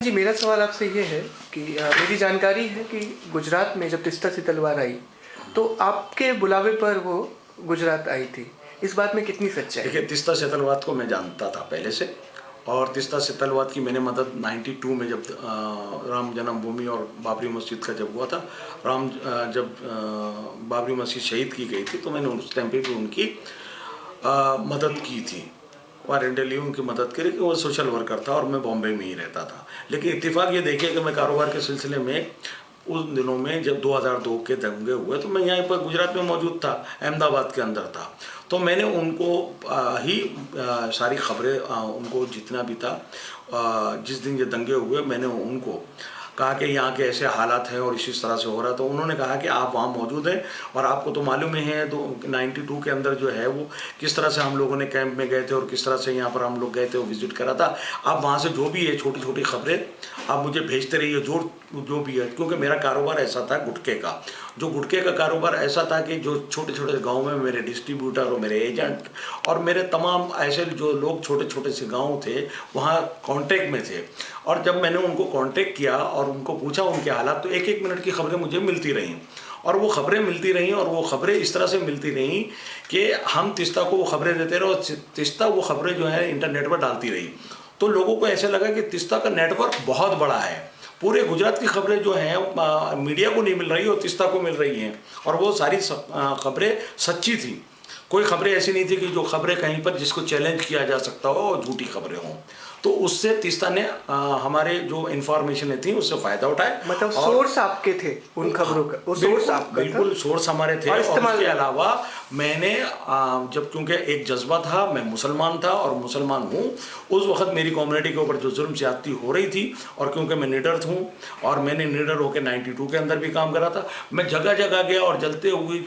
जी, मेरा सवाल आपसे ये है कि मेरी जानकारी है कि गुजरात में जब तीस्ता सी तलवार आई, तो आपके बुलावे पर वो गुजरात आई थी। इस बात में कितनी सच्चाई देखिए, है? तीस्ता सेतलवाद को मैं जानता था पहले से। और तीस्ता सेतलवाद की मैंने मदद 92 में जब राम जन्मभूमि और बाबरी मस्जिद का जब हुआ था, जब बाबरी मस्जिद शहीद की गई थी, तो मैंने उस टाइम पे भी उनकी मदद की थी। वारंटली उनकी मदद करी कि वो सोशल वर्कर था और मैं बॉम्बे में ही रहता था। लेकिन इत्तेफाक ये देखिए कि मैं कारोबार के सिलसिले में उन दिनों में जब 2002 के दंगे हुए तो मैं यहाँ पर गुजरात में मौजूद था, अहमदाबाद के अंदर था। तो मैंने उनको सारी खबरें उनको जितना भी था, जिस दिन ये दंगे हुए मैंने उनको कहा कि यहाँ के ऐसे हालात हैं और इसी तरह से हो रहा है। तो उन्होंने कहा कि आप वहाँ मौजूद हैं और आपको तो मालूम ही है, तो 92 के अंदर जो है वो किस तरह से हम लोगों ने कैंप में गए थे और किस तरह से यहाँ पर हम लोग गए थे, वो विजिट करा था। आप वहाँ से जो भी है छोटी छोटी खबरें आप मुझे भेजते रहिए, जो भी है, क्योंकि मेरा कारोबार ऐसा था गुटखे का। जो गुटखे का कारोबार ऐसा था कि जो छोटे छोटे गाँव में मेरे डिस्ट्रीब्यूटर और मेरे एजेंट और मेरे तमाम ऐसे जो लोग छोटे छोटे से गाँव थे वहाँ कॉन्टेक्ट में थे। और जब मैंने उनको कांटेक्ट किया और उनको पूछा उनके हालात, तो एक एक मिनट की खबरें मुझे मिलती रहीं और वो खबरें मिलती रहीं और वो खबरें इस तरह से मिलती रहीं कि हम तीस्ता को वो खबरें देते रहे और तीस्ता वो खबरें जो है इंटरनेट पर डालती रही। तो लोगों को ऐसे लगा कि तीस्ता का नेटवर्क बहुत बड़ा है, पूरे गुजरात की खबरें जो हैं मीडिया को नहीं मिल रही और तीस्ता को मिल रही हैं और वो सारी खबरें सच्ची थी। कोई खबरें ऐसी नहीं थी कि जो खबरें कहीं पर जिसको चैलेंज किया जा सकता हो और झूठी खबरें हों। तो उससे तीस्ता ने हमारे जो इन्फॉर्मेशन थी उससे फ़ायदा उठाया। मतलब सोर्स आपके थे उन खबरों का, वो सोर्स आपका था? बिल्कुल सोर्स हमारे थे। और इसके अलावा मैंने जब, क्योंकि एक जज्बा था, मैं मुसलमान था और मुसलमान हूँ, उस वक्त मेरी कम्युनिटी के ऊपर जो जुल्म ज्यादती हो रही थी और क्योंकि मैं निडर हूँ और मैंने निडर होकर 92 के अंदर भी काम करा था, मैं जगह जगह गया और जलते हुए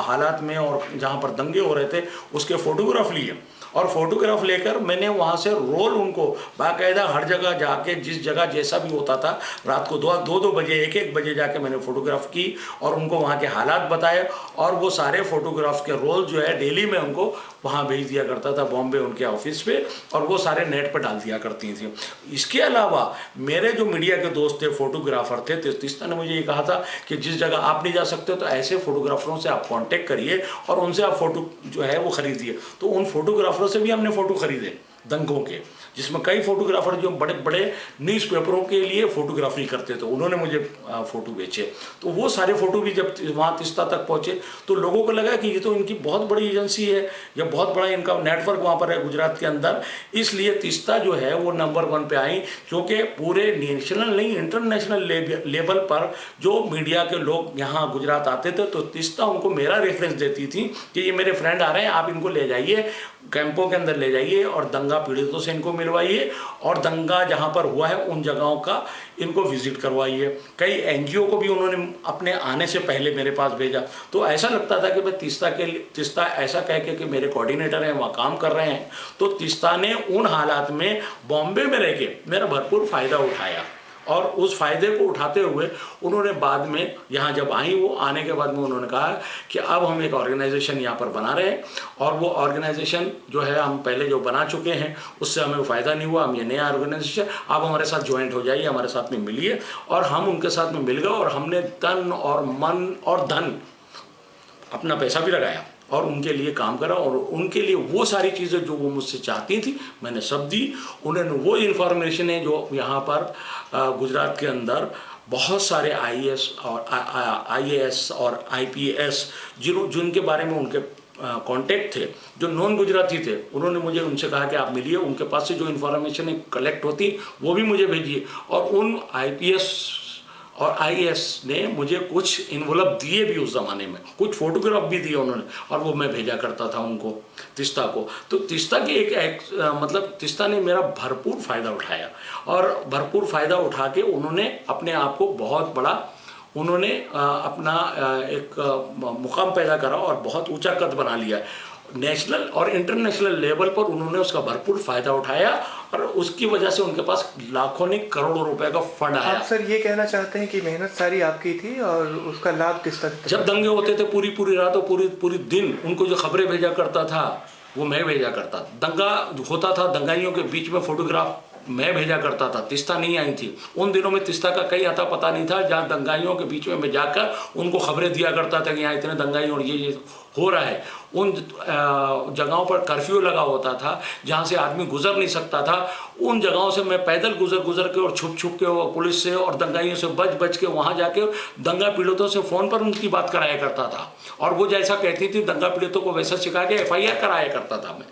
हालात में और जहाँ पर दंगे हो रहे थे उसके फ़ोटोग्राफ लिए और फोटोग्राफ लेकर मैंने वहाँ से रोल उनको बाकायदा हर जगह जाके जिस जगह जैसा भी होता था, रात को 2 बजे 1 बजे जाके मैंने फ़ोटोग्राफ की और उनको वहाँ के हालात बताए और वो सारे फ़ोटोग्राफ्स के रोल जो है डेली में उनको वहाँ भेज दिया करता था बॉम्बे उनके ऑफिस पे और वो सारे नेट पर डाल दिया करती थी। इसके अलावा मेरे जो मीडिया के दोस्त थे, फोटोग्राफर थे, तीस्ता ने मुझे ये कहा था कि जिस जगह आप नहीं जा सकते तो ऐसे फोटोग्राफरों से आप कांटेक्ट करिए और उनसे आप फ़ोटो जो है वो ख़रीदिए। तो उन फोटोग्राफरों से भी हमने फ़ोटो ख़रीदे दंगों के, जिसमें कई फोटोग्राफर जो बड़े बड़े न्यूज़पेपरों के लिए फ़ोटोग्राफी करते थे, उन्होंने मुझे फ़ोटो बेचे। तो वो सारे फ़ोटो भी जब वहाँ तीस्ता तक पहुँचे तो लोगों को लगा कि ये तो इनकी बहुत बड़ी एजेंसी है या बहुत बड़ा इनका नेटवर्क वहाँ पर है गुजरात के अंदर, इसलिए तीस्ता जो है वो नंबर 1 पे आई। क्योंकि पूरे नेशनल नहीं इंटरनेशनल लेवल पर जो मीडिया के लोग यहाँ गुजरात आते थे तो तीस्ता उनको मेरा रेफरेंस देती थी कि ये मेरे फ्रेंड आ रहे हैं, आप इनको ले जाइए, कैंपों के अंदर ले जाइए और दंगा पीड़ितों से इनको मिलवाइए और दंगा जहाँ पर हुआ है उन जगहों का इनको विजिट करवाइए। कई एनजीओ को भी उन्होंने अपने आने से पहले मेरे पास भेजा। तो ऐसा लगता था कि मैं तीस्ता ऐसा कह के कि मेरे कोऑर्डिनेटर हैं वहाँ काम कर रहे हैं। तो तीस्ता ने उन हालात में बॉम्बे में रह के मेरा भरपूर फ़ायदा उठाया और उस फ़ायदे को उठाते हुए उन्होंने बाद में यहाँ जब आई, वो आने के बाद में उन्होंने कहा कि अब हम एक ऑर्गेनाइजेशन यहाँ पर बना रहे हैं और वो ऑर्गेनाइजेशन जो है हम पहले जो बना चुके हैं उससे हमें फ़ायदा नहीं हुआ, हम ये नया ऑर्गेनाइजेशन आप हमारे साथ ज्वाइंट हो जाइए, हमारे साथ में मिलिए। और हम उनके साथ में मिल गए और हमने तन और मन और धन अपना पैसा भी लगाया और उनके लिए काम करा और उनके लिए वो सारी चीज़ें जो वो मुझसे चाहती थी मैंने सब दी। उन्होंने वो इन्फॉर्मेशन है जो यहाँ पर गुजरात के अंदर बहुत सारे आईएएस और आईपीएस जिनके बारे में उनके कांटेक्ट थे, जो नॉन गुजराती थे, उन्होंने मुझे उनसे कहा कि आप मिलिए, उनके पास से जो इन्फॉर्मेशन कलेक्ट होती वो भी मुझे भेजिए। और उन आईपीएस और आईएएस ने मुझे कुछ इन्वॉल्व दिए भी उस ज़माने में, कुछ फोटोग्राफ भी दिए उन्होंने और वो मैं भेजा करता था उनको तीस्ता को। तो तीस्ता की मतलब तीस्ता ने मेरा भरपूर फ़ायदा उठाया और भरपूर फ़ायदा उठा के उन्होंने अपने आप को बहुत बड़ा उन्होंने अपना एक मुकाम पैदा करा और बहुत ऊंचा कद बना लिया। नेशनल और इंटरनेशनल लेवल पर उन्होंने उसका भरपूर फ़ायदा उठाया और उसकी वजह से उनके पास लाखों नहीं करोड़ों रुपए का फंड आया। आप सर ये कहना चाहते हैं कि मेहनत सारी आपकी थी और उसका लाभ तीस्ता? जब दंगे होते थे पूरी रात और पूरी दिन उनको जो खबरें भेजा करता था वो मैं भेजा करता। दंगा होता था, दंगाइयों के बीच में फोटोग्राफ मैं भेजा करता था, तिस्ता नहीं आई थी उन दिनों में। तिस्ता का कहीं आता पता नहीं था, जहाँ दंगाइयों के बीच में मैं जाकर उनको खबरें दिया करता था कि यहाँ इतने दंगाई और ये हो रहा है। उन जगहों पर कर्फ्यू लगा होता था जहाँ से आदमी गुजर नहीं सकता था। उन जगहों से मैं पैदल गुजर के और छुप के पुलिस से और दंगाइयों से बच के वहाँ जाके दंगा पीड़ितों से फ़ोन पर उनकी बात कराया करता था, और वो जैसा कहती थी दंगा पीड़ितों को वैसा सिखा के FIR कराया करता था मैं।